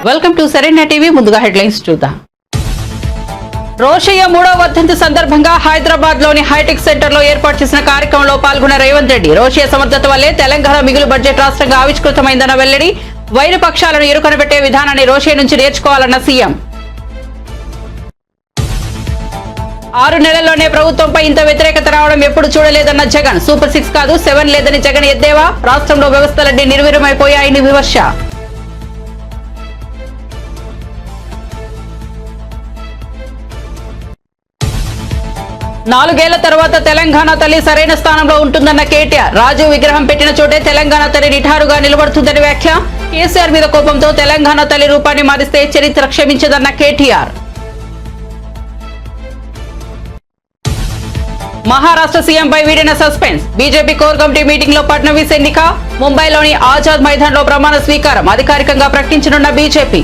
Welcome to సరైన TV. ముందుగా headlines చూద్దాం. రోషయ్య 3వ వర్ధంతి సందర్భంగా హైదరాబాద్ లోని హైటెక్ సెంటర్ లో ఏర్పాటు చేసిన కార్యక్రమంలో పాల్గొన్న రేవంత్ రెడ్డి రోషయ్య సమర్థత వల్లే తెలంగాణ మిగులు బడ్జెట్ రాష్ట్రంగా ఆవిష్కృతమైందన్న వెల్లడి. వైరు పక్షాలను ఇరుకనబెట్టే విధానాన్ని రోషయ్య నుంచి నేర్చుకోవాలన్న సీఎం. 6 నెలల్లోనే ప్రభుత్వంపై ఇంత వ్యతిరేకత రావడం ఎప్పుడు చూడలేదన్న జగన్. సూపర్ 6 కాదు 7 లేదని జగన్ ఎద్దేవా. రాష్ట్రంలో వ్యవస్థలన్నీ నిర్వీర్యమైపోయాయని విమర్శ. నాలుగేళ్ల తర్వాత తెలంగాణ తల్లి సరైన స్థానంలో ఉంటుందన్న కేటీఆర్. రాజు విగ్రహం పెట్టిన చోటే తెలంగాణ తల్లి నిఠారుగా నిలబడుతుందని వ్యాఖ్య. కేసీఆర్ మీద కోపంతో తెలంగాణ తల్లి రూపాన్ని మారిస్తే చరిత్ర క్షమించదన్న కేటీఆర్. మహారాష్ట్ర సీఎంపై వీడిన suspense. BJP core committee meeting లో ఫడ్నవీస్ ఎన్నిక. ముంబైలోని ఆజాద్ మైదాన్ లో ప్రమాణ స్వీకారం అధికారికంగా ప్రకటించనున్న బీజేపీ.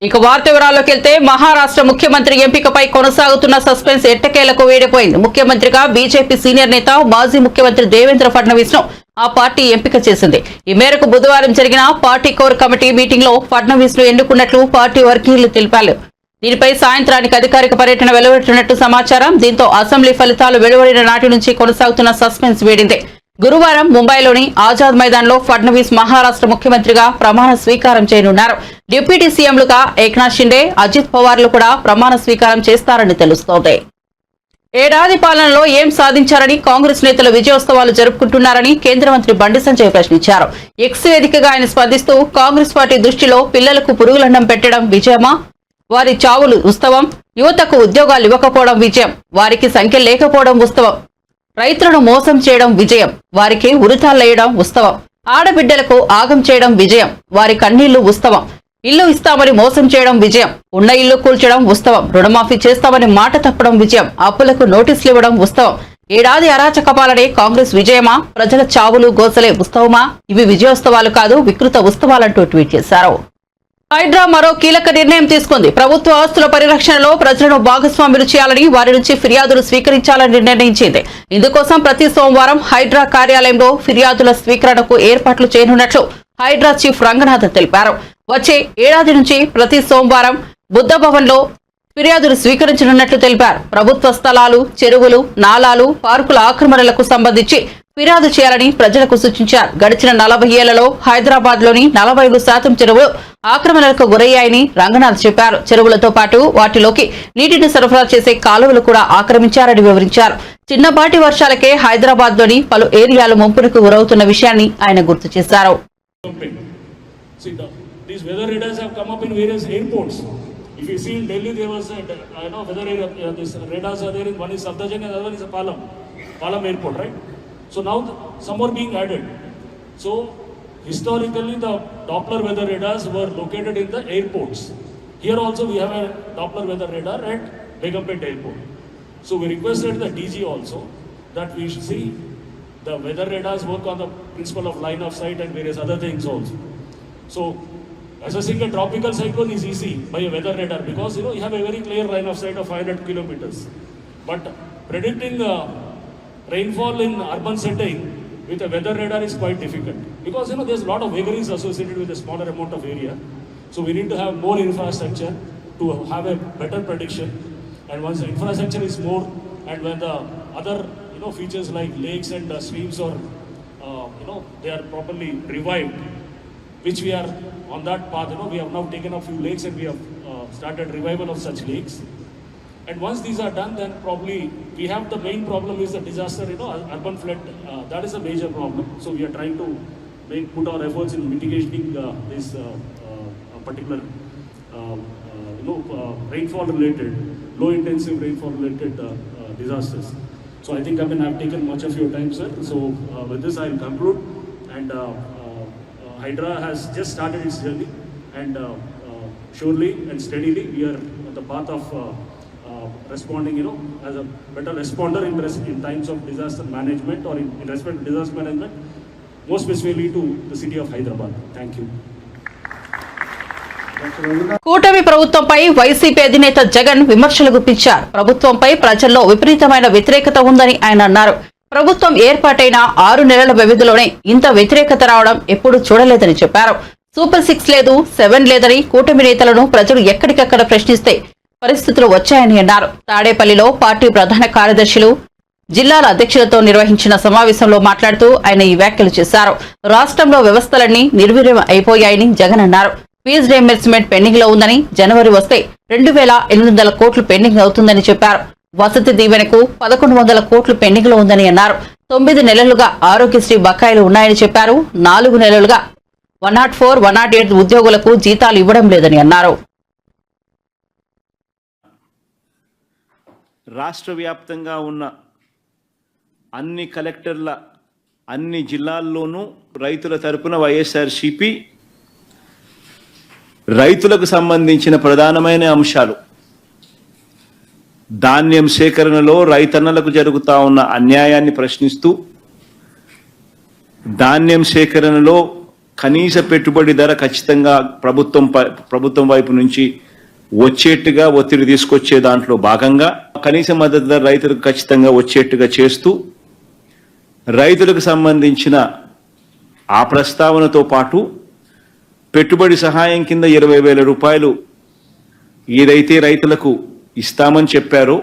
ఇక వార్త వివరాల్లోకి వెళ్తే మహారాష్ట్ర ముఖ్యమంత్రి ఎంపికపై కొనసాగుతున్న సస్పెన్స్ ఎట్టకేలకు వేడిపోయింది. ముఖ్యమంత్రిగా బీజేపీ సీనియర్ నేత మాజీ ముఖ్యమంత్రి దేవేంద్ర ఫడ్నవీస్ ను ఆ పార్టీ ఎంపిక చేసింది. ఈ మేరకు బుధవారం జరిగిన పార్టీ కోర్ కమిటీ మీటింగ్ లో ఫడ్నవీస్ ను ఎన్నుకున్నట్లు పార్టీ వర్గీయులు తెలిపారు. దీనిపై సాయంత్రానికి అధికారిక పర్యటన వెలువడుతున్నట్టు సమాచారం. దీంతో అసెంబ్లీ ఫలితాలు వెలువడిన నాటి నుంచి కొనసాగుతున్న సస్పెన్స్ వేడింది. గురువారం ముంబైలోని ఆజాద్ మైదాన్ లో ఫడ్నవీస్ మహారాష్ట్ర ముఖ్యమంత్రిగా ప్రమాణ స్వీకారం చేయనున్నారు. డిప్యూటీ సీఎంలుగా ఏక్నాథ్ షిండే, అజిత్ పవార్లు కూడా ప్రమాణ స్వీకారం చేస్తారని తెలుస్తోంది. ఏడాది పాలనలో ఏం సాధించారని కాంగ్రెస్ నేతలు విజయోత్సవాలు జరుపుకుంటున్నారని కేంద్ర మంత్రి బండి సంజయ్ ప్రశ్నించారు. ఎక్స్ వేదికగా ఆయన స్పందిస్తూ కాంగ్రెస్ పార్టీ దృష్టిలో పిల్లలకు పురుగులన్నం పెట్టడం విజయమా? వారి చావులు ఉత్సవం. యువతకు ఉద్యోగాలు ఇవ్వకపోవడం విజయం. వారికి సంఖ్య లేకపోవడం ఉత్సవం. రైతులను మోసం చేయడం విజయం. వారికి ఉరితాళ్లేయడం ఉత్సవం. ఆడబిడ్డలకు ఆగం చేయడం విజయం. వారి కన్నీళ్లు ఉత్సవం. ఇల్లు ఇస్తామని మోసం చేయడం విజయం. ఉన్న ఇల్లు కూల్చడం ఉత్సవం. రుణమాఫీ చేస్తామని మాట తప్పడం విజయం. అప్పులకు నోటీసులు ఇవ్వడం ఉత్సవం. ఏడాది అరాచక పాలనే కాంగ్రెస్ విజయమా? ప్రజల చావులు గోసలే ఉత్సవమా? ఇవి విజయోత్సవాలు కాదు, వికృత ఉత్సవాలంటూ ట్వీట్ చేశారు. హైడ్రా మరో కీలక నిర్ణయం తీసుకుంది. ప్రభుత్వ ఆస్తుల పరిరక్షణలో ప్రజలను భాగస్వాములు చేయాలని, వారి నుంచి ఫిర్యాదులు స్వీకరించాలని నిర్ణయించింది. ఇందుకోసం ప్రతి సోమవారం హైడ్రా కార్యాలయంలో ఫిర్యాదుల స్వీకరణకు ఏర్పాట్లు చేయనున్నట్లు హైడ్రా చీఫ్ రంగనాథ్ తెలిపారు. వచ్చే ఏడాది నుంచి ప్రతి సోమవారం బుద్ధ భవన్ లో ఫిర్యాదులు స్వీకరించనున్నట్లు తెలిపారు. ప్రభుత్వ స్థలాలు, చెరువులు, నాలాలు, పార్కుల ఆక్రమణలకు సంబంధించి ఫిర్యాదు చేయాలని ప్రజలకు సూచించారు. గడిచిన 40 ఏళ్లలో హైదరాబాద్ లోని 45% చెరువులు ఆక్రమణలకు గురయ్యాయని రంగనాథ్ చెప్పారు. చెరువులతో పాటు వాటిలోకి నీటిని సరఫరా చేసే కాలువలు కూడా ఆక్రమించారని వివరించారు. చిన్నపాటి వర్షాలకే హైదరాబాద్ లోని పలు ఏరియాలు ముంపునకు గురవుతున్న విషయాన్ని ఆయన గుర్తు చేశారు. These weather radars have come up in various airports. If you see in Delhi, there was weather radar. These radars are there. One is Safdarjung and the other one is Palam Airport, right? So now some are being added. So historically, the Doppler weather radars were located in the airports. Here also we have a Doppler weather radar at Begumpet Airport. So we requested the DG also that we should see the weather radars work on the principle of line of sight and various other things also. So assessing a tropical cyclone is easy by a weather radar because you have a very clear line of sight of 500 kilometers. But predicting rainfall in urban setting with a weather radar is quite difficult because there's a lot of vagaries associated with a smaller amount of area. So we need to have more infrastructure to have a better prediction. And once the infrastructure is more, and when the other features like lakes and streams are they are properly revived, which we are on that path. We have now taken a few lakes and we have started revival of such lakes. And once these are done, then probably we have the main problem is the disaster, urban flood. That is a major problem. So we are trying to put our efforts in mitigating this particular rainfall related, low intensive rainfall related disasters. So I think I've taken much of your time, sir. So with this I'll conclude. And Hydra has just started its journey, and surely and steadily we are on the path of responding, as a better responder in times of disaster management or in respect to disaster management, most specifically to the city of Hyderabad. Thank you. కూటమి ప్రభుత్వంపై YCP అధినేత జగన్ విమర్శలు గుప్పించారు. ప్రభుత్వంపై ప్రజల్లో విపరీతమైన వ్యతిరేకత ఉందని ఆయన అన్నారు. ప్రభుత్వం ఏర్పాటైన 6 నెలల వ్యవధిలోనే ఇంత వ్యతిరేకత రావడం ఎప్పుడూ చూడలేదని చెప్పారు. సూపర్ 6 లేదు, 7 లేదని కూటమి నేతలను ప్రజలు ఎక్కడికక్కడ ప్రశ్నిస్తే పరిస్థితులు వచ్చాయని అన్నారు. తాడేపల్లిలో పార్టీ ప్రధాన కార్యదర్శులు, జిల్లాల అధ్యక్షులతో నిర్వహించిన సమావేశంలో మాట్లాడుతూ ఆయన ఈ వ్యాఖ్యలు చేశారు. రాష్ట్రంలో వ్యవస్థలన్నీ నిర్వీర్యం అయిపోయాయని జగన్ అన్నారు. ఫీజు రీయింబర్స్మెంట్ పెండింగ్ లో ఉందని, జనవరి వస్తే 2,800 కోట్లు పెండింగ్ అవుతుందని చెప్పారు. వసతి దీవెనకు 1,100 కోట్లు పెండింగ్ లో ఉందని అన్నారు. 9 నెలలుగా ఆరోగ్యశ్రీ బకాయిలు ఉన్నాయని చెప్పారు. 4 నెలలుగా 104, 108 ఉద్యోగులకు జీతాలు ఇవ్వడం లేదని అన్నారు. రాష్ట్ర వ్యాప్తంగా ఉన్న అన్ని కలెక్టర్ల అన్ని జిల్లాల్లోనూ రైతుల తరపున వైఎస్ఆర్సీపీ రైతులకు సంబంధించిన ప్రధానమైన అంశాలు, ధాన్యం సేకరణలో రైతన్నలకు జరుగుతా ఉన్న అన్యాయాన్ని ప్రశ్నిస్తూ, ధాన్యం సేకరణలో కనీస పెట్టుబడి ధర ఖచ్చితంగా ప్రభుత్వం వైపు నుంచి వచ్చేట్టుగా ఒత్తిడి తీసుకొచ్చే దాంట్లో భాగంగా కనీస మద్దతు ధర రైతులకు ఖచ్చితంగా వచ్చేట్టుగా చేస్తూ, రైతులకు సంబంధించిన ఆ ప్రస్తావనతో పాటు పెట్టుబడి సహాయం కింద 20,000 రూపాయలు ఏదైతే రైతులకు ఇస్తామని చెప్పారో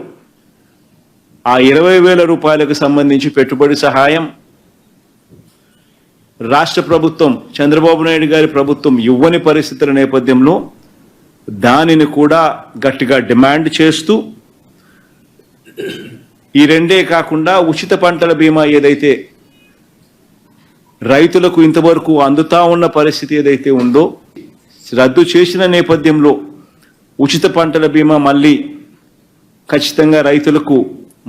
ఆ 20,000 రూపాయలకు సంబంధించి పెట్టుబడి సహాయం రాష్ట్ర ప్రభుత్వం, చంద్రబాబు నాయుడు గారి ప్రభుత్వం ఇవ్వని పరిస్థితుల నేపథ్యంలో దానిని కూడా గట్టిగా డిమాండ్ చేస్తూ, ఈ రెండే కాకుండా ఉచిత పంటల బీమా ఏదైతే రైతులకు ఇంతవరకు అందుతా ఉన్న పరిస్థితి ఏదైతే ఉందో రద్దు చేసిన నేపథ్యంలో ఉచిత పంటల బీమా మళ్ళీ ఖచ్చితంగా రైతులకు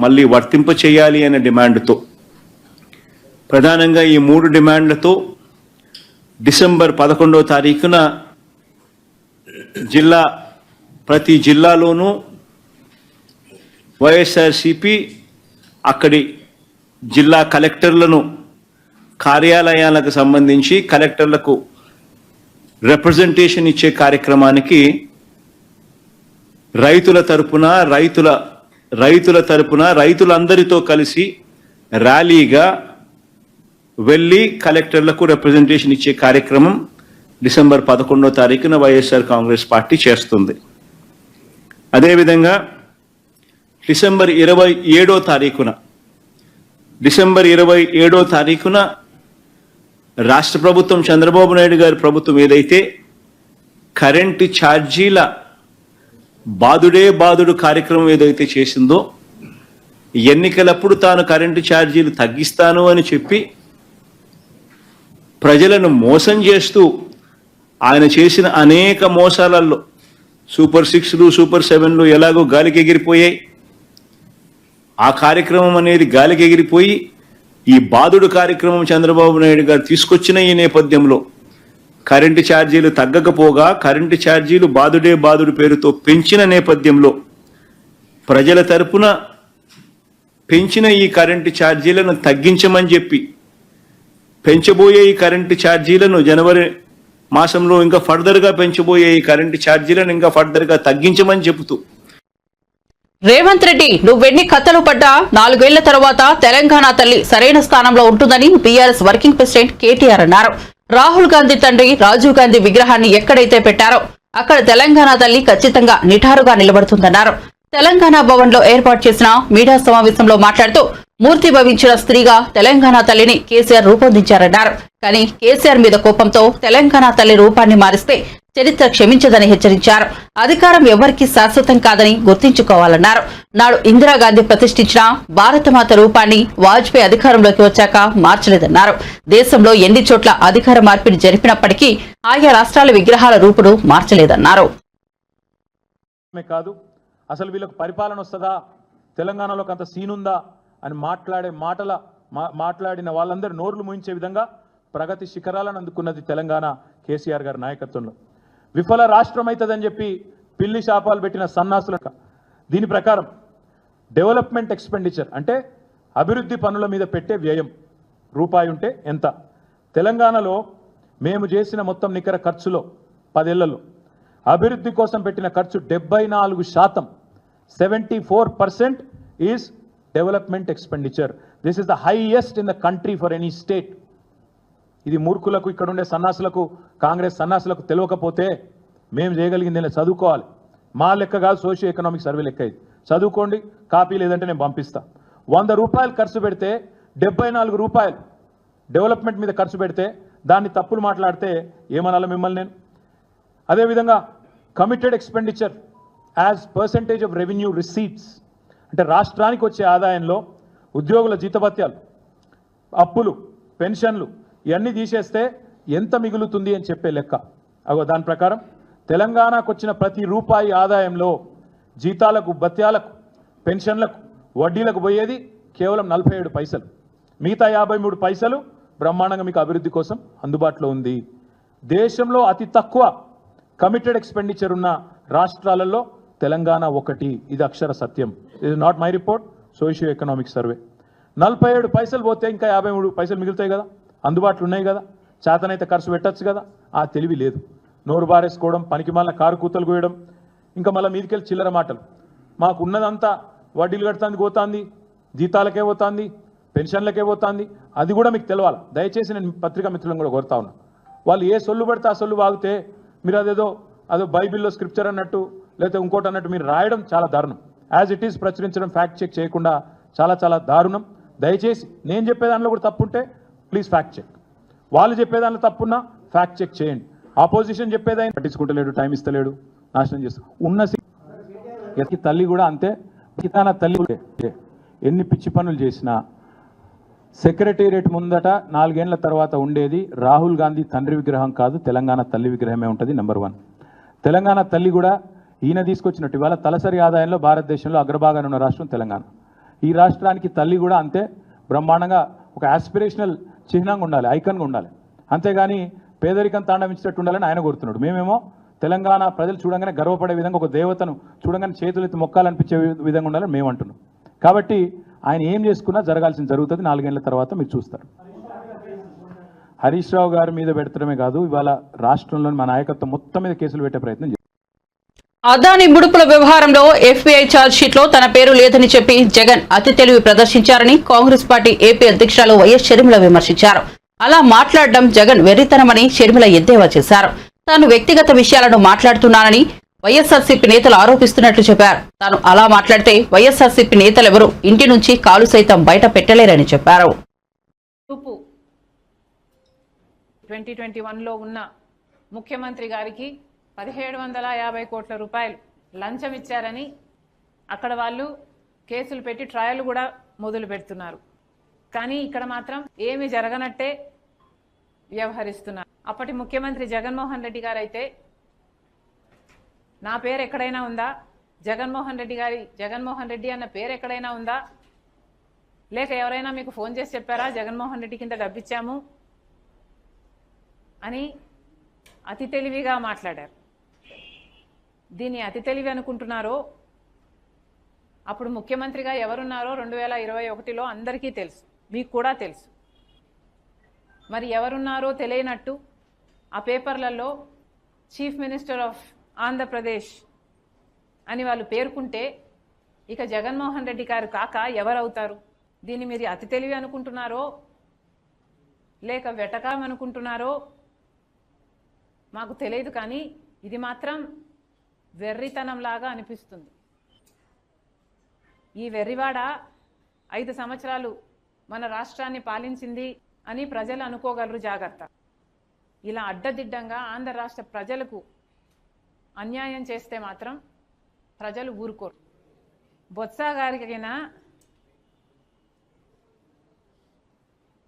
మళ్ళీ వర్తింప చేయాలి అనే డిమాండ్తో, ప్రధానంగా ఈ 3 డిమాండ్లతో డిసెంబర్ 11వ తారీఖున ప్రతి జిల్లాలోనూ వైఎస్ఆర్సీపీ అక్కడి జిల్లా కలెక్టర్లను కార్యాలయాలకు సంబంధించి కలెక్టర్లకు రిప్రజెంటేషన్ ఇచ్చే కార్యక్రమానికి రైతులందరితో కలిసి ర్యాలీగా వెళ్ళి కలెక్టర్లకు రిప్రజెంటేషన్ ఇచ్చే కార్యక్రమం డిసెంబర్ 11వ తారీఖున వైఎస్ఆర్ కాంగ్రెస్ పార్టీ చేస్తుంది. అదేవిధంగా డిసెంబర్ 27వ తారీఖున రాష్ట్ర ప్రభుత్వం, చంద్రబాబు నాయుడు గారి ప్రభుత్వం ఏదైతే కరెంటు ఛార్జీల బాదుడు కార్యక్రమం ఏదైతే చేసిందో, ఎన్నికలప్పుడు తాను కరెంటు ఛార్జీలు తగ్గిస్తాను అని చెప్పి ప్రజలను మోసం చేస్తూ ఆయన చేసిన అనేక మోసాలలో సూపర్ 6లు, సూపర్ 7లు ఎలాగో గాలికి ఎగిరిపోయాయి. ఆ కార్యక్రమం అనేది గాలికి ఎగిరిపోయి ఈ బాదుడు కార్యక్రమం చంద్రబాబు నాయుడు గారు తీసుకొచ్చిన ఈ నేపథ్యంలో కరెంటు ఛార్జీలు తగ్గకపోగా కరెంటు ఛార్జీలు బాదుడు పేరుతో పెంచిన నేపథ్యంలో ప్రజల తరపున పెంచిన ఈ కరెంటు ఛార్జీలను తగ్గించమని చెప్పి, పెంచబోయే ఈ కరెంటు ఛార్జీలను జనవరి మాసంలో ఇంకా ఫర్దర్గా పెంచబోయే ఈ కరెంటు ఛార్జీలను ఇంకా ఫర్దర్గా తగ్గించమని చెబుతూ, రేవంత్ రెడ్డి నువ్వెన్ని కథలు పడ్డా 4 ఏళ్ల తర్వాత తెలంగాణ తల్లి సరైన స్థానంలో ఉంటుందని బీఆర్ఎస్ వర్కింగ్ ప్రెసిడెంట్ కేటీఆర్ అన్నారు. రాహుల్ గాంధీ తండ్రి రాజీవ్ గాంధీ విగ్రహాన్ని ఎక్కడైతే పెట్టారో అక్కడ తెలంగాణ తల్లి ఖచ్చితంగా నిఠారుగా నిలబడుతుందన్నారు. తెలంగాణ భవన్ లో ఏర్పాటు చేసిన మీడియా సమావేశంలో మాట్లాడుతూ మూర్తి భవించిన స్త్రీగా తెలంగాణ తల్లిని కేసీఆర్ రూపొందించారన్నారు. కానీ కేసీఆర్ మీద కోపంతో తెలంగాణ తల్లి రూపాన్ని మారిస్తే చరిత్ర క్షమించదని హెచ్చరించారు. అధికారం ఎవరికీ శాశ్వతం కాదని గుర్తించుకోవాలన్నారు. నాడు ఇందిరాగాంధీ ప్రతిష్ఠించిన భారతమాత రూపాన్ని వాజ్పేయి అధికారంలోకి వచ్చాక మార్చలేదన్నారు. దేశంలో ఎన్ని చోట్ల అధికార మార్పిడి జరిపినప్పటికీ ఆయా రాష్ట్రాల విగ్రహాల రూపును మార్చలేదన్నారు. కాదు, అసలు వీళ్ళకు పరిపాలన వస్తుందా, తెలంగాణలోకి అంత సీనుందా అని మాట్లాడిన వాళ్ళందరూ నోర్లు మూయించే విధంగా ప్రగతి శిఖరాలను అందుకున్నది తెలంగాణ కేసీఆర్ గారి నాయకత్వంలో. విఫల రాష్ట్రం అవుతుందని చెప్పి పిల్లి శాపాలు పెట్టిన సన్నాసులకు దీని ప్రకారం డెవలప్మెంట్ ఎక్స్పెండిచర్ అంటే అభివృద్ధి పనుల మీద పెట్టే వ్యయం రూపాయి ఉంటే ఎంత, తెలంగాణలో మేము చేసిన మొత్తం నికర ఖర్చులో 10 ఏళ్లలో అభివృద్ధి కోసం పెట్టిన ఖర్చు 74%, 74% is development expenditure. This is the highest in the country for any state. ఇది మూర్ఖులకు, ఇక్కడ ఉండే సన్నాసులకు, కాంగ్రెస్ సన్నాసులకు తెలియకపోతే మేము చేయగలిగింది నేను చదువుకోవాలి. మా లెక్క కాదు, సోషియో ఎకనామిక్ సర్వే లెక్క ఇది. చదువుకోండి, కాపీ లేదంటే నేను పంపిస్తా. 100 రూపాయలు ఖర్చు పెడితే 74 రూపాయలు డెవలప్మెంట్ మీద ఖర్చు పెడితే దాన్ని తప్పులు మాట్లాడితే ఏమనాలి మిమ్మల్ని నేను? అదేవిధంగా committed expenditure as percentage of revenue receipts, అంటే రాష్ట్రానికి వచ్చే ఆదాయంలో ఉద్యోగుల జీతభత్యాలు, అప్పులు, పెన్షన్లు ఇవన్నీ తీసేస్తే ఎంత మిగులుతుంది అని చెప్పే లెక్క. అగో దాని ప్రకారం తెలంగాణకు వచ్చిన ప్రతి రూపాయి ఆదాయంలో జీతాలకు, భత్యాలకు, పెన్షన్లకు, వడ్డీలకు పోయేది కేవలం 47 పైసలు. మిగతా 53 పైసలు బ్రహ్మాండంగా మీకు అభివృద్ధి కోసం అందుబాటులో ఉంది. దేశంలో అతి తక్కువ కమిటెడ్ ఎక్స్పెండిచర్ ఉన్న రాష్ట్రాలలో తెలంగాణ ఒకటి. ఇది అక్షర సత్యం. ఇది not my report, socio economic survey. 47 పైసలు పోతే ఇంకా 53 పైసలు మిగులుతాయి కదా, అందుబాటులో ఉన్నాయి కదా, చేతనైతే ఖర్చు పెట్టచ్చు కదా. ఆ తెలివి లేదు. నోరు బారేసుకోవడం, పనికి మళ్ళీ కారు కూతలు కోయడం, ఇంకా మళ్ళీ మీదికెళ్ళి చిల్లర మాటలు. మాకు ఉన్నదంతా వడ్డీలు కడుతుంది, పోతుంది, జీతాలకే పోతుంది, పెన్షన్లకే పోతుంది. అది కూడా మీకు తెలవాలి. దయచేసి నేను పత్రికా మిత్రులను కూడా కోరుతా ఉన్నా, వాళ్ళు ఏ సొల్లు పడితే ఆ సొల్లు వాగితే మీరు అదో బైబిల్లో స్క్రిప్చర్ అన్నట్టు లేకపోతే ఇంకోటి అన్నట్టు మీరు రాయడం చాలా దారుణం. యాజ్ ఇట్ ఈస్ ప్రచురించడం, ఫ్యాక్ట్ చెక్ చేయకుండా చాలా చాలా దారుణం. దయచేసి నేను చెప్పేదానిలో కూడా తప్పుంటే ప్లీజ్ ఫ్యాక్ట్ చెక్. వాళ్ళు చెప్పేదానిలో తప్పున్నా ఫ్యాక్ట్ చెక్ చేయండి. ఆపోజిషన్ చెప్పేదాన్ని పట్టించుకుంటలేడు, టైం ఇస్తలేడు, నాశనం చేస్తూ ఉన్న తల్లి కూడా అంతే. తన తల్లి ఎన్ని పిచ్చి పనులు చేసినా సెక్రటేరియట్ ముందట 4 ఏళ్ల తర్వాత ఉండేది రాహుల్ గాంధీ తండ్రి విగ్రహం కాదు, తెలంగాణ తల్లి విగ్రహమే ఉంటుంది. నెంబర్ 1. తెలంగాణ తల్లి కూడా ఈయన తీసుకొచ్చినట్టు ఇవాళ తలసరి ఆదాయంలో భారతదేశంలో అగ్రభాగాన ఉన్న రాష్ట్రం తెలంగాణ. ఈ రాష్ట్రానికి తల్లి కూడా అంతే బ్రహ్మాండంగా ఒక ఆస్పిరేషనల్ చిహ్నంగా ఉండాలి, ఐకన్గా ఉండాలి. అంతేగాని పేదరికం తాండవించేటట్టు ఉండాలని ఆయన కోరుతున్నాడు. మేమేమో తెలంగాణ ప్రజలు చూడంగానే గర్వపడే విధంగా, ఒక దేవతను చూడంగానే చేతులెత్తి మొక్కాలనిపించే విధంగా ఉండాలని మేము అంటున్నాం. కాబట్టి ఆయన ఏం చేసుకున్నా జరగాల్సింది జరుగుతుంది. 4 ఏళ్ల తర్వాత మీరు చూస్తారు. హరీష్ రావు గారి మీద పెడతడమే కాదు, ఇవాళ రాష్ట్రంలోని మా నాయకత్వం మొత్తం మీద కేసులు పెట్టే ప్రయత్నం. అదాని ముడుపుల వ్యవహారంలో ఎఫ్బీఐ ఛార్జ్షీట్లో తన పేరు లేదని చెప్పి జగన్ అతి తెలివి ప్రదర్శించారని కాంగ్రెస్ పార్టీ ఏపీ అధ్యక్షురాలు వైఎస్ షర్మిల విమర్శించారు. అలా మాట్లాడడం జగన్ వెర్రితనమని షర్మిల ఎద్దేవా చేశారు. తాను వ్యక్తిగత విషయాలను మాట్లాడుతున్నానని వైఎస్ఆర్సీపీ నేతలు ఆరోపిస్తున్నట్లు చెప్పారు. తాను అలా మాట్లాడితే వైఎస్ఆర్సీపీ నేతలెవరూ ఇంటి నుంచి కాలు సైతం బయట పెట్టలేరని చెప్పారు. 2021లో ఉన్న ముఖ్యమంత్రి గారికి 1750 కోట్ల రూపాయలు లంచం ఇచ్చారని అక్కడ వాళ్ళు కేసులు పెట్టి ట్రయల్ కూడా మొదలు పెడుతున్నారు. కానీ ఇక్కడ మాత్రం ఏమీ జరగనట్టే వ్యవహరిస్తున్నారు. అప్పటి ముఖ్యమంత్రి జగన్మోహన్ రెడ్డి గారు అయితే నా పేరు ఎక్కడైనా ఉందా, జగన్మోహన్ రెడ్డి అన్న పేరు ఎక్కడైనా ఉందా, లేక ఎవరైనా మీకు ఫోన్ చేసి చెప్పారా జగన్మోహన్ రెడ్డి కింద డబ్బిచ్చాము అని అతి తెలివిగా మాట్లాడారు. దీన్ని అతి తెలివి అనుకుంటున్నారో అప్పుడు ముఖ్యమంత్రిగా ఎవరున్నారో 2021లో అందరికీ తెలుసు, మీకు కూడా తెలుసు. మరి ఎవరున్నారో తెలియనట్టు ఆ పేపర్లలో చీఫ్ మినిస్టర్ ఆఫ్ ఆంధ్రప్రదేశ్ అని వాళ్ళు పేర్కొంటే ఇక జగన్మోహన్ రెడ్డి గారు కాక ఎవరవుతారు? దీన్ని మీరు అతి తెలివి అనుకుంటున్నారో లేక వెటకారం అనుకుంటున్నారో మాకు తెలియదు, కానీ ఇది మాత్రం వెర్రితనంలాగా అనిపిస్తుంది. ఈ వెర్రివాడ 5 సంవత్సరాలు మన రాష్ట్రాన్ని పాలించింది అని ప్రజలు అనుకోగలరు. జాగ్రత్త. ఇలా అడ్డదిడ్డంగా ఆంధ్ర రాష్ట్ర ప్రజలకు అన్యాయం చేస్తే మాత్రం ప్రజలు ఊరుకోరు. బొత్స గారికైనా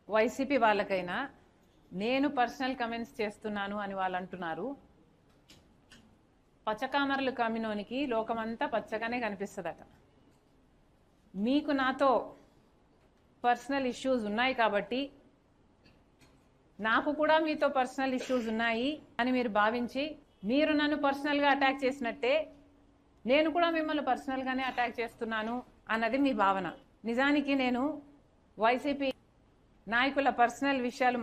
వైసీపీ వాళ్ళకైనా నేను పర్సనల్ కమెంట్స్ చేస్తున్నాను అని వాళ్ళు అంటున్నారు. పచ్చకామర్లు కమ్మినోనికి లోకమంతా పచ్చగానే కనిపిస్తుందట. మీకు నాతో పర్సనల్ ఇష్యూస్ ఉన్నాయి కాబట్టి నాకు కూడా మీతో పర్సనల్ ఇష్యూస్ ఉన్నాయి అని మీరు భావించి మీరు నన్ను పర్సనల్గా అటాక్ చేసినట్టే నేను కూడా మిమ్మల్ని పర్సనల్గానే అటాక్ చేస్తున్నాను అన్నది మీ భావన. నిజానికి నేను వైసీపీ నాయకుల పర్సనల్ విషయాలు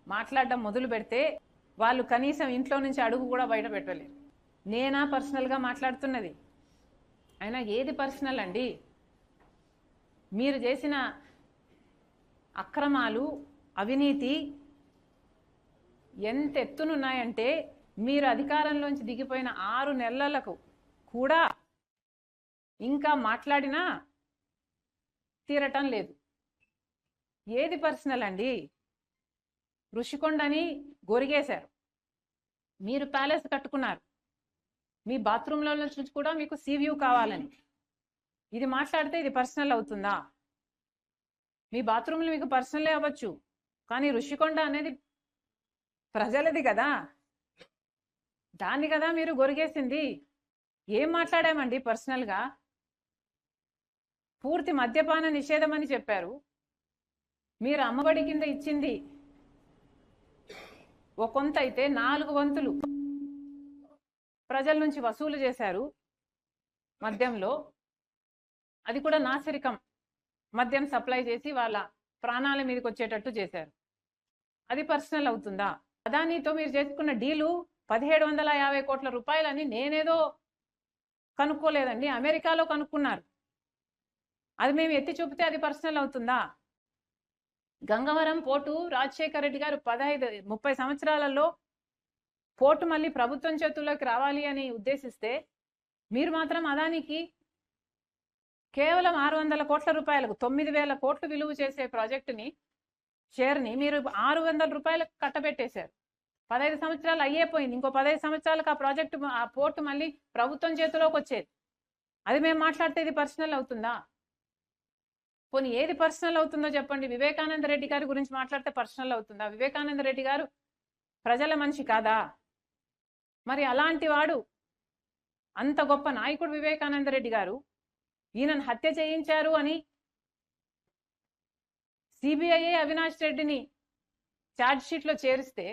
మాట్లాడడం మొదలు పెడితే వాళ్ళు కనీసం ఇంట్లో నుంచి అడుగు కూడా బయట పెట్టలేరు. నేనా పర్సనల్గా మాట్లాడుతున్నది? అయినా ఏది పర్సనల్ అండి? మీరు చేసిన అక్రమాలు, అవినీతి ఎంత ఎత్తునున్నాయంటే మీరు అధికారంలోంచి దిగిపోయిన 6 నెలలకు కూడా ఇంకా మాట్లాడినా తీరటం లేదు. ఏది పర్సనల్ అండి? ఋషికొండని గొరిగేశారు, మీరు ప్యాలెస్ కట్టుకున్నారు, మీ బాత్రూంలో నుంచి కూడా మీకు సీ వ్యూ కావాలని. ఇది మాట్లాడితే ఇది పర్సనల్ అవుతుందా? మీ బాత్రూంలో మీకు పర్సనలే అవ్వచ్చు, కానీ ఋషికొండ అనేది ప్రజలది కదా, దాన్ని కదా మీరు గొరిగేసింది. ఏం మాట్లాడామండి పర్సనల్గా? పూర్తి మద్యపాన నిషేధం అని చెప్పారు. మీరు అమ్మఒడి కింద ఇచ్చింది ఒక కొంత అయితే 4 వంతులు ప్రజల నుంచి వసూలు చేశారు మద్యంలో. అది కూడా నాసిరకం మద్యం సప్లై చేసి వాళ్ళ ప్రాణాల మీదకి వచ్చేటట్టు చేశారు. అది పర్సనల్ అవుతుందా? అదానితో మీరు చేసుకున్న డీలు 1750 కోట్ల రూపాయలని నేనేదో కనుక్కోలేదండి, అమెరికాలో కనుక్కున్నారు. అది మేము ఎత్తి చూపితే అది పర్సనల్ అవుతుందా? గంగవరం పోర్టు రాజశేఖర రెడ్డి గారు 30 సంవత్సరాలలో పోర్టు మళ్ళీ ప్రభుత్వం చేతుల్లోకి రావాలి అని ఉద్దేశిస్తే మీరు మాత్రం అదానికి కేవలం 600 కోట్ల రూపాయలకు 9000 కోట్లు విలువ చేసే ప్రాజెక్టుని షేర్ని మీరు 600 రూపాయలకు కట్టబెట్టేశారు. 15 సంవత్సరాలు అయ్యేపోయింది. ఇంకో 15 సంవత్సరాలకు ఆ ప్రాజెక్టు, ఆ పోర్టు మళ్ళీ ప్రభుత్వం చేతిలోకి వచ్చేది. అది మేము మాట్లాడితే ఇది పర్సనల్ అవుతుందా? పోనీ ఏది పర్సనల్ అవుతుందో చెప్పండి. వివేకానంద రెడ్డి గారి గురించి మాట్లాడితే పర్సనల్ అవుతుందా? వివేకానంద రెడ్డి గారు ప్రజల మనిషి కాదా? మరి అలాంటి వాడు, అంత గొప్ప నాయకుడు వివేకానంద రెడ్డి గారు ఈయనను హత్య చేయించారు అని సిబిఐ అవినాష్ రెడ్డిని ఛార్జ్ షీట్ లో చేరిస్తే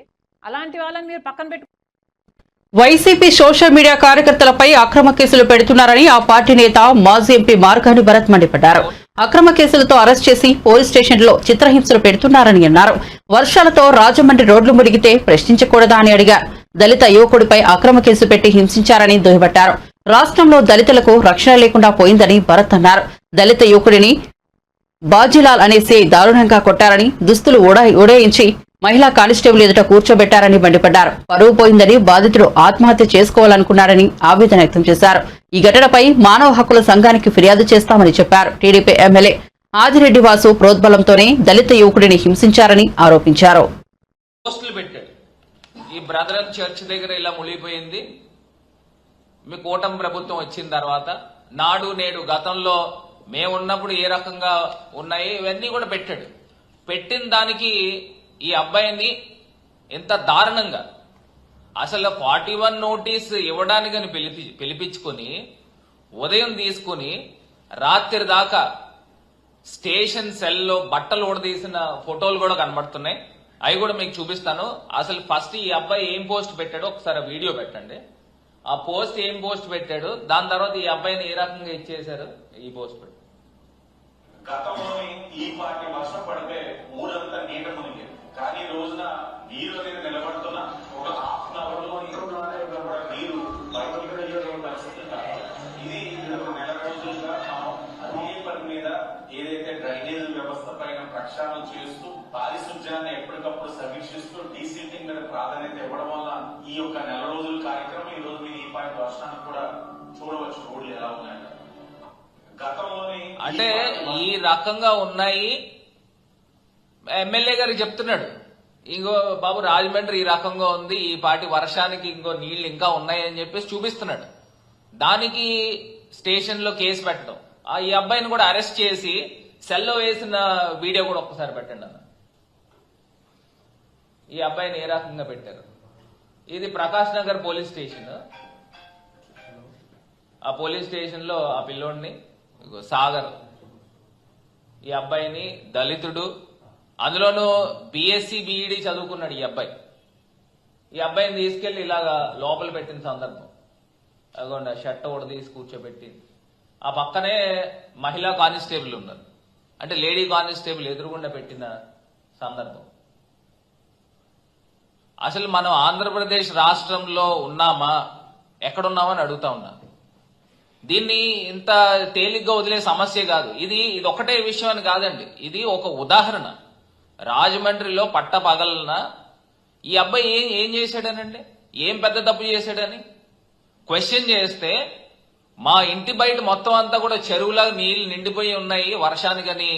అలాంటి వాళ్ళని మీరు పక్కన పెట్టు. వైసీపీ సోషల్ మీడియా కార్యకర్తలపై అక్రమ కేసులు పెడుతున్నారని ఆ పార్టీ నేత మాజీ ఎంపీ మార్గాని భరత్ మండిపడ్డారు. అక్రమ కేసులతో అరెస్ట్ చేసి పోలీస్ స్టేషన్లో చిత్రహింసలు పెడుతున్నారని అన్నారు. వర్షాలతో రాజమండ్రి రోడ్లు మునిగితే ప్రశ్నించకూడదా అని అడిగారు. దళిత యువకుడిపై అక్రమ కేసు పెట్టి హింసించారని దుయ్యబట్టారు. రాష్ట్రంలో దళితులకు రక్షణ లేకుండా పోయిందని భరత్ అన్నారు. దళిత యువకుడిని బాజీలాల్ అనే సీఐ దారుణంగా కొట్టారని, దుస్తులు ఉడయించి మహిళా కానిస్టేబుల్ ఎదుట కూర్చోబెట్టారని మండిపడ్డారు. పరువు పోయిందని బాధితుడు ఆత్మహత్య చేసుకోవాలనుకున్నాడని ఆవేదన వ్యక్తం చేశారు. ఈ ఘటనపై మానవ హక్కుల సంఘానికి ఫిర్యాదు చేస్తామని చెప్పారు. టీడీపీ ఎమ్మెల్యే ఆదిరెడ్డి వాసు ప్రోద్బలంతోనే దళిత యువకుడిని హింసించారని ఆరోపించారు. పోస్టులు పెట్టాడు. ఈ బ్రదరన్ చర్చ్ దగ్గర ఇలా మునిగిపోయింది. మీ కూటమి ప్రభుత్వం వచ్చిన తర్వాత నాడు నేడు గతంలో మేమున్నప్పుడు ఏ రకంగా ఉన్నాయి ఇవన్నీ కూడా పెట్టాడు. పెట్టిన దానికి ఈ అబ్బాయిని ఎంత దారుణంగా అసలు 41 నోటీస్ ఇవ్వడానికని పిలిపించుకొని ఉదయం తీసుకుని రాత్రి దాకా స్టేషన్ సెల్లో బట్టలు ఊడదీసిన ఫోటోలు కూడా కనబడుతున్నాయి. అవి కూడా మీకు చూపిస్తాను. అసలు ఫస్ట్ ఈ అబ్బాయి ఏం పోస్ట్ పెట్టాడో ఒకసారి వీడియో పెట్టండి. ఆ పోస్ట్ ఏం పోస్ట్ పెట్టాడు, దాని తర్వాత ఈ అబ్బాయిని ఏ రకంగా ఇచ్చేశారు ఈ పోస్ట్ పెట్టాడు. గతంలోని ఈ పార్టీ వర్షం పడితే ఊరంతా నీట మునిగి, కానీ రోజున నీరు అనేది నిలబడుతున్న ఒక హాఫ్ అన్ అవర్ లో నీరు పరిస్థితి ఇది 2 నెల రోజులుగా అదే పని మీద ఏదైతే డ్రైనేజ్ వ్యవస్థ పైన ప్రక్షాళన చేస్తూ పారిశుధ్యాన్ని ఎప్పటికప్పుడు సమీక్షిస్తూ డీసీటింగ్ మీద ప్రాధాన్యత ఇవ్వడం వల్ల ఈ యొక్క నెల రోజుల కార్యక్రమం ఈ రోజు మీరు ఈ పార్టీ వర్షాన్ని కూడా చూడవచ్చు. రోడ్లు ఎలా ఉన్నాయంటే అంటే ఈ రకంగా ఉన్నాయి. ఎమ్మెల్యే గారు చెప్తున్నాడు, ఇంకో బాబు రాజమండ్రి ఈ రకంగా ఉంది, ఈ పాటి వర్షానికి ఇంకో నీళ్లు ఇంకా ఉన్నాయి అని చెప్పేసి చూపిస్తున్నాడు. దానికి స్టేషన్ లో కేసు పెట్టడం, ఈ అబ్బాయిని కూడా అరెస్ట్ చేసి సెల్లో వేసిన వీడియో కూడా ఒక్కసారి పెట్టండి అన్న. ఈ అబ్బాయిని ఏ రకంగా పెట్టారు. ఇది ప్రకాష్ నగర్ పోలీస్ స్టేషన్. ఆ పోలీస్ స్టేషన్ లో ఆ పిల్లోడిని సాగర్, ఈ అబ్బాయిని దళితుడు, అందులోనూ బీఎస్సీ బీఈడీ చదువుకున్నాడు ఈ అబ్బాయి. ఈ అబ్బాయిని తీసుకెళ్లి ఇలాగా లోపల పెట్టిన సందర్భం, అదిగోండి షర్ట్ కూడా తీసి కూర్చోబెట్టి, ఆ పక్కనే మహిళా కానిస్టేబుల్ ఉన్నారు, అంటే లేడీ కానిస్టేబుల్ ఎదురుగుండా పెట్టిన సందర్భం. అసలు మనం ఆంధ్రప్రదేశ్ రాష్ట్రంలో ఉన్నామా, ఎక్కడున్నామని అడుగుతా ఉన్నా. దీన్ని ఇంత తేలిగ్గా వదిలే సమస్య కాదు. ఇది ఒకటే విషయం అని కాదండి, ఇది ఒక ఉదాహరణ. రాజమండ్రిలో పట్ట పగలన ఈ అబ్బాయి ఏం చేశాడనండి, ఏం పెద్ద తప్పు చేశాడని క్వశ్చన్ చేస్తే మా ఇంటి బయట మొత్తం అంతా కూడా చెరువులాగా నీళ్లు నిండిపోయి ఉన్నాయి వర్షానికని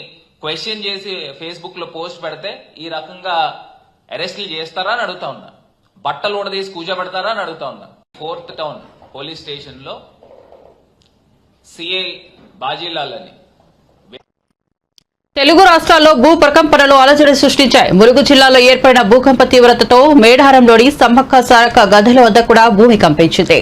క్వశ్చన్ చేసి ఫేస్బుక్ లో పోస్ట్ పెడితే ఈ రకంగా అరెస్టులు చేస్తారా అని అడుగుతా ఉన్నా, బట్టలు కూడా తీసి కూర్చోబెడతారా అని అడుగుతా ఉన్నా. 4th టౌన్ పోలీస్ స్టేషన్ లో సిఐ బాజీలాల్ అని తెలుగు రాష్ట్రాల్లో భూ ప్రకంపనలు అలజడి సృష్టించాయి. ములుగు జిల్లాలో ఏర్పడిన భూకంప తీవ్రతతో మేడారంలోని సమ్మక్క సారక్క గదుల వద్ద కూడా భూమి కంపించింది.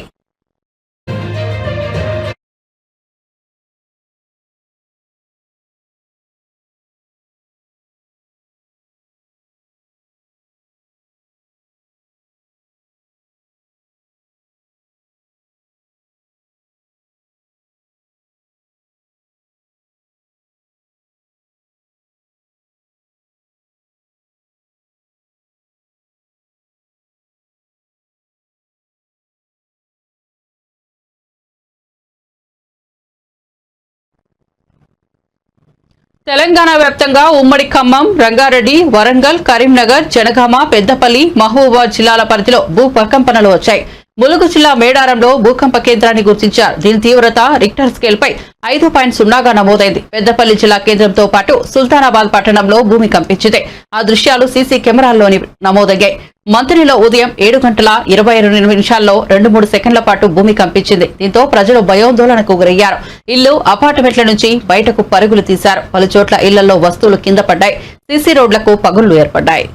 తెలంగాణ వ్యాప్తంగా ఉమ్మడి ఖమ్మం, రంగారెడ్డి, వరంగల్, కరీంనగర్, జనగామ, పెద్దపల్లి, మహబూబాబాద్ జిల్లాల పరిధిలో భూ ప్రకంపనలు వచ్చాయి. ములుగు జిల్లా మేడారంలో భూకంప కేంద్రాన్ని గుర్తించారు. దీని తీవ్రత రిక్టర్ స్కేల్ పై 5.0గా నమోదైంది. పెద్దపల్లి జిల్లా కేంద్రంతో పాటు సుల్తానాబాద్ పట్టణంలో భూమి కంపించింది. ఆ దృశ్యాలు సీసీ కెమెరాల్లోని నమోదయ్యాయి. మంత్రిలో ఉదయం 7:22 2-3 సెకండ్ల పాటు భూమి కంపించింది. దీంతో ప్రజలు భయాందోళనకు గురయ్యారు. ఇల్లు, అపార్ట్మెంట్ల నుంచి బయటకు పరుగులు తీశారు. పలు చోట్ల ఇళ్లలో వస్తువులు కింద పడ్డాయి. సీసీ రోడ్లకు పగుళ్లు ఏర్పడ్డాయి.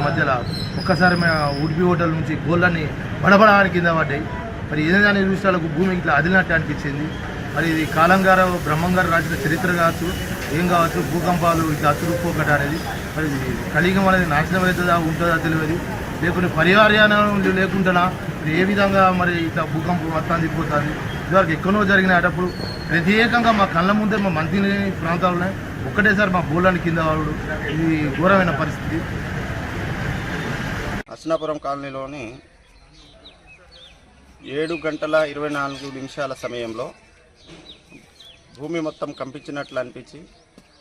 మధ్యలో ఒక్కసారి ఉడిపి హోటల్ నుంచి గోళ్ళని బడబడాని కింద పడ్డాయి. మరి ఏదైనా నిమిషాలకు భూమి ఇట్లా అదిలినట్టు అనిపించింది. మరి ఇది కాలంగారు బ్రహ్మంగారు రాసిన చరిత్ర కావచ్చు, ఏం కావచ్చు, భూకంపాలు ఇట్లా అతురుకోకట అనేది మరి కలియుగం అనేది నాశనం అవుతుందా ఉంటుందా తెలియదు. లేకుంటే పరిహార్యానం లేకుండా మరి ఏ విధంగా మరి ఇట్లా భూకంపం మొత్తం తిరిగిపోతుంది. ఇదివరకు ఎక్కడో జరిగిన అటప్పుడు ప్రత్యేకంగా మా కళ్ళ ముందే మా మంత్రి ప్రాంతాల్లో ఒక్కటేసారి మా బోళ్ళని కింద వాడు. ఇది ఘోరమైన పరిస్థితి. అస్నాపురం కాలనీలోని 7:24 సమయంలో భూమి మొత్తం కంపించినట్లు అనిపించి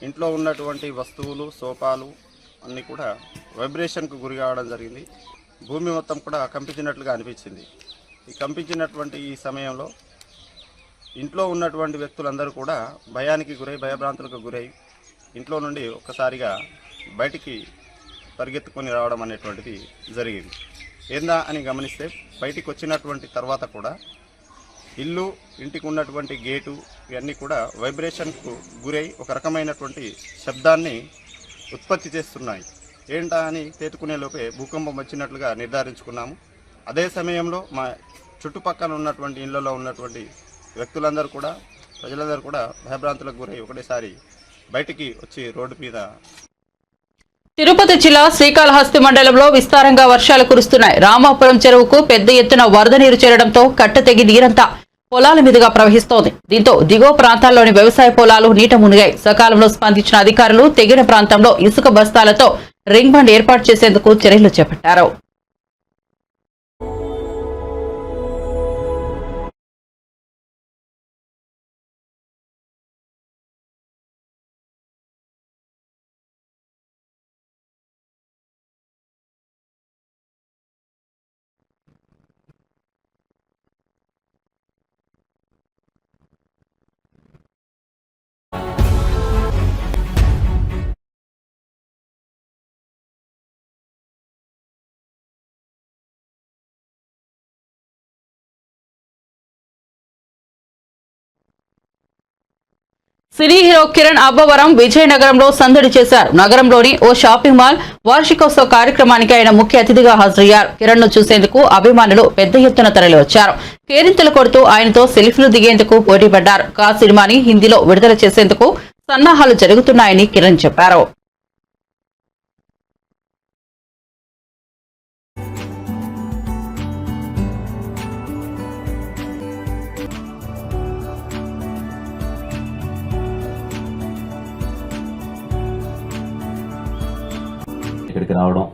ఇంట్లో ఉన్నటువంటి వస్తువులు, సోఫాలు అన్నీ కూడా వైబ్రేషన్కు గురి కావడం జరిగింది. భూమి మొత్తం కూడా కంపించినట్లుగా అనిపించింది. ఈ కంపించినటువంటి ఈ సమయంలో ఇంట్లో ఉన్నటువంటి వ్యక్తులందరూ కూడా భయానికి గురై, భయభ్రాంతులకు గురై ఇంట్లో నుండి ఒక్కసారిగా బయటికి పరిగెత్తుకొని రావడం అనేటువంటిది జరిగింది. ఏందా అని గమనిస్తే బయటికి వచ్చినటువంటి తర్వాత కూడా ఇల్లు, ఇంటికి ఉన్నటువంటి గేటు ఇవన్నీ కూడా వైబ్రేషన్కు గురై ఒక రకమైనటువంటి శబ్దాన్ని ఉత్పత్తి చేస్తున్నాయి. ఏంటా అని తేతుకునే లోపే భూకంపం వచ్చినట్లుగా నిర్ధారించుకున్నాము. అదే సమయంలో మా చుట్టుపక్కల ఉన్నటువంటి ఇళ్లలో ఉన్నటువంటి వ్యక్తులందరూ కూడా, ప్రజలందరూ కూడా భయభ్రాంతులకు గురై ఒకటేసారి బయటికి వచ్చి రోడ్డు మీద. తిరుపతి జిల్లా శ్రీకాళహస్తి మండలంలో విస్తారంగా వర్షాలు కురుస్తున్నాయి. రామాపురం చెరువుకు పెద్ద ఎత్తున వరద నీరు చేరడంతో కట్ట తెగి నీరంతా పొలాల మీదుగా ప్రవహిస్తోంది. దీంతో దిగువ ప్రాంతాల్లోని వ్యవసాయ పొలాలు నీట మునిగాయి. సకాలంలో స్పందించిన అధికారులు తెగిన ప్రాంతంలో ఇసుక బస్తాలతో రింగ్ బండ్ ఏర్పాటు చేసేందుకు చర్యలు చేపట్టారు. సినీ హీరో కిరణ్ అబ్బవరం విజయనగరంలో సందడి చేశారు. నగరంలోని ఓ షాపింగ్ మాల్ వార్షికోత్సవ కార్యక్రమానికి ఆయన ముఖ్య అతిథిగా హాజరయ్యారు. కిరణ్ ను చూసేందుకు అభిమానులు పెద్ద ఎత్తున తరలివచ్చారు. కేరింతలు కొడుతూ ఆయనతో సెల్ఫీలు దిగేందుకు పోటీపడ్డారు. కా సినిమాని హిందీలో విడుదల చేసేందుకు సన్నాహాలు జరుగుతున్నాయని కిరణ్ చెప్పారు. ఇక్కడికి రావడం,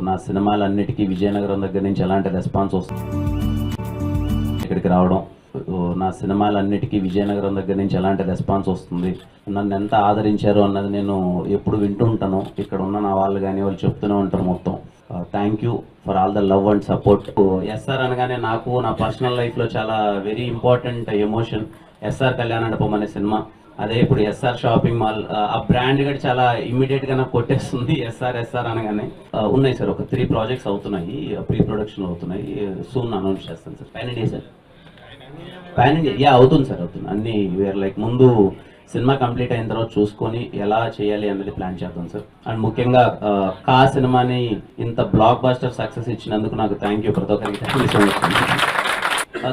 నా సినిమాలన్నిటికీ విజయనగరం దగ్గర నుంచి ఎలాంటి రెస్పాన్స్ వస్తుంది, ఇక్కడికి రావడం, నా సినిమాలన్నిటికీ విజయనగరం దగ్గర నుంచి ఎలాంటి రెస్పాన్స్ వస్తుంది, నన్ను ఎంత ఆదరించారు అన్నది నేను ఎప్పుడు వింటూ ఉంటాను. ఇక్కడ ఉన్న నా వాళ్ళు కానీ వాళ్ళు చెప్తూనే ఉంటారు మొత్తం. Thank you for all the love and support. SR అనగానే నాకు నా పర్సనల్ లైఫ్లో చాలా very important emotion SR Kalyanamandapam అనే సినిమా. అదే ఇప్పుడు ఎస్ఆర్ షాపింగ్ మాల్ ఆ బ్రాండ్ కూడా చాలా ఇమ్మీడియట్ గా నాకు కొట్టేస్తుంది. ఎస్ఆర్ అనగానే ఉన్నాయి సార్, ఒక 3 ప్రాజెక్ట్స్ అవుతున్నాయి, ప్రీ ప్రొడక్షన్ అవుతున్నాయి, సూన్ అనౌన్స్ చేస్తాను sir. Pan India sir, pan India అవుతుంది సార్, అవుతుంది. అన్ని వేర్ లైక్ ముందు సినిమా కంప్లీట్ అయిన తర్వాత చూసుకొని ఎలా చేయాలి అనేది ప్లాన్ చేద్దాం సార్. అండ్ ముఖ్యంగా కా సినిమాని ఇంత బ్లాక్ బాస్టర్ సక్సెస్ ఇచ్చినందుకు నాకు థ్యాంక్ యూ ప్రతి ఒక్కరికి. Thank you so much.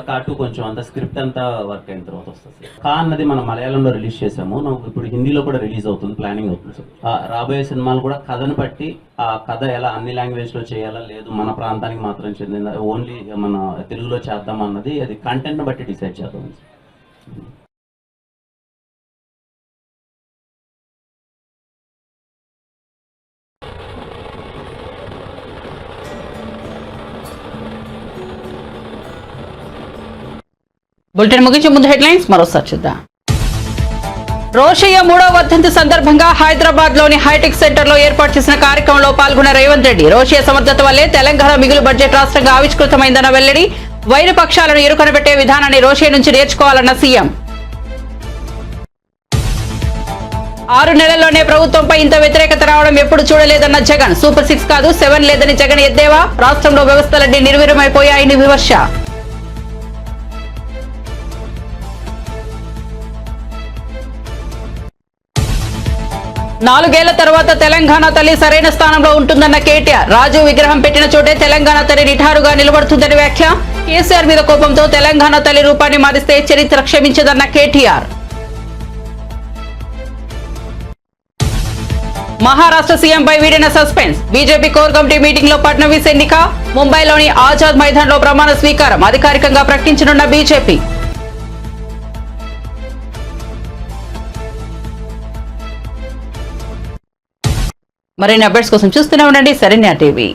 కార్టూ కొంచెం అంత స్క్రిప్ట్ అంతా వర్క్ అయిన తర్వాత వస్తుంది సార్. కా అన్నది మనం మలయాళంలో రిలీజ్ చేసాము, నాకు ఇప్పుడు హిందీలో కూడా రిలీజ్ అవుతుంది, ప్లానింగ్ అవుతుంది సార్. రాబోయే సినిమాలు కూడా కథను బట్టి ఆ కథ ఎలా అన్ని లాంగ్వేజ్లో చేయాలా, లేదు మన ప్రాంతానికి మాత్రం చెందిన ఓన్లీ మన తెలుగులో చేద్దాం అన్నది అది కంటెంట్ని బట్టి డిసైడ్ చేద్దాం సార్. బులెటిన్ ముగించే ముందు హెడ్లైన్స్ మరోసారి చూద్దాం. రోషయ్య 3వ వర్ధంతి సందర్భంగా హైదరాబాద్ లోని హైటెక్ సెంటర్ లో ఏర్పాటు చేసిన కార్యక్రమంలో పాల్గొన్న రేవంత్ రెడ్డి. రోషయ్య సమర్థత వల్లే తెలంగాణ మిగులు బడ్జెట్ రాష్ట్రంగా ఆవిష్కృతమైందన్న వెల్లడి. వైరు పక్షాలను ఇరుకనబెట్టే విధానాన్ని రోషయ్య నుంచి నేర్చుకోవాలన్న సీఎం. 6 నెలల్లోనే ప్రభుత్వంపై ఇంత వ్యతిరేకత రావడం ఎప్పుడు చూడలేదన్న జగన్. సూపర్ 6 కాదు 7 లేదని జగన్ ఎద్దేవా. రాష్ట్రంలో వ్యవస్థలన్నీ నిర్వీర్యమైపోయాయని విమర్శ. నాలుగేళ్ల తర్వాత తెలంగాణ తల్లి సరైన స్థానంలో ఉంటుందన్న కేటీఆర్. రాజు విగ్రహం పెట్టిన చోటే తెలంగాణ తల్లి నిఠారుగా నిలబడుతుందని వ్యాఖ్య. కేసీఆర్ మీద కోపంతో తెలంగాణ తల్లి రూపాన్ని మారిస్తే చరిత్ర క్షమించదన్న కేటీఆర్. మహారాష్ట్ర సీఎంపై వీడిన suspense. BJP core committee meeting లో ఫడ్నవీస్ ఎన్నిక. ముంబైలోని ఆజాద్ మైదాన్ లో ప్రమాణ స్వీకారం అధికారికంగా ప్రకటించనున్న బీజేపీ. మరిన్ని అప్డేట్స్ కోసం చూస్తూనే ఉండండి శరణ్య టీవీ.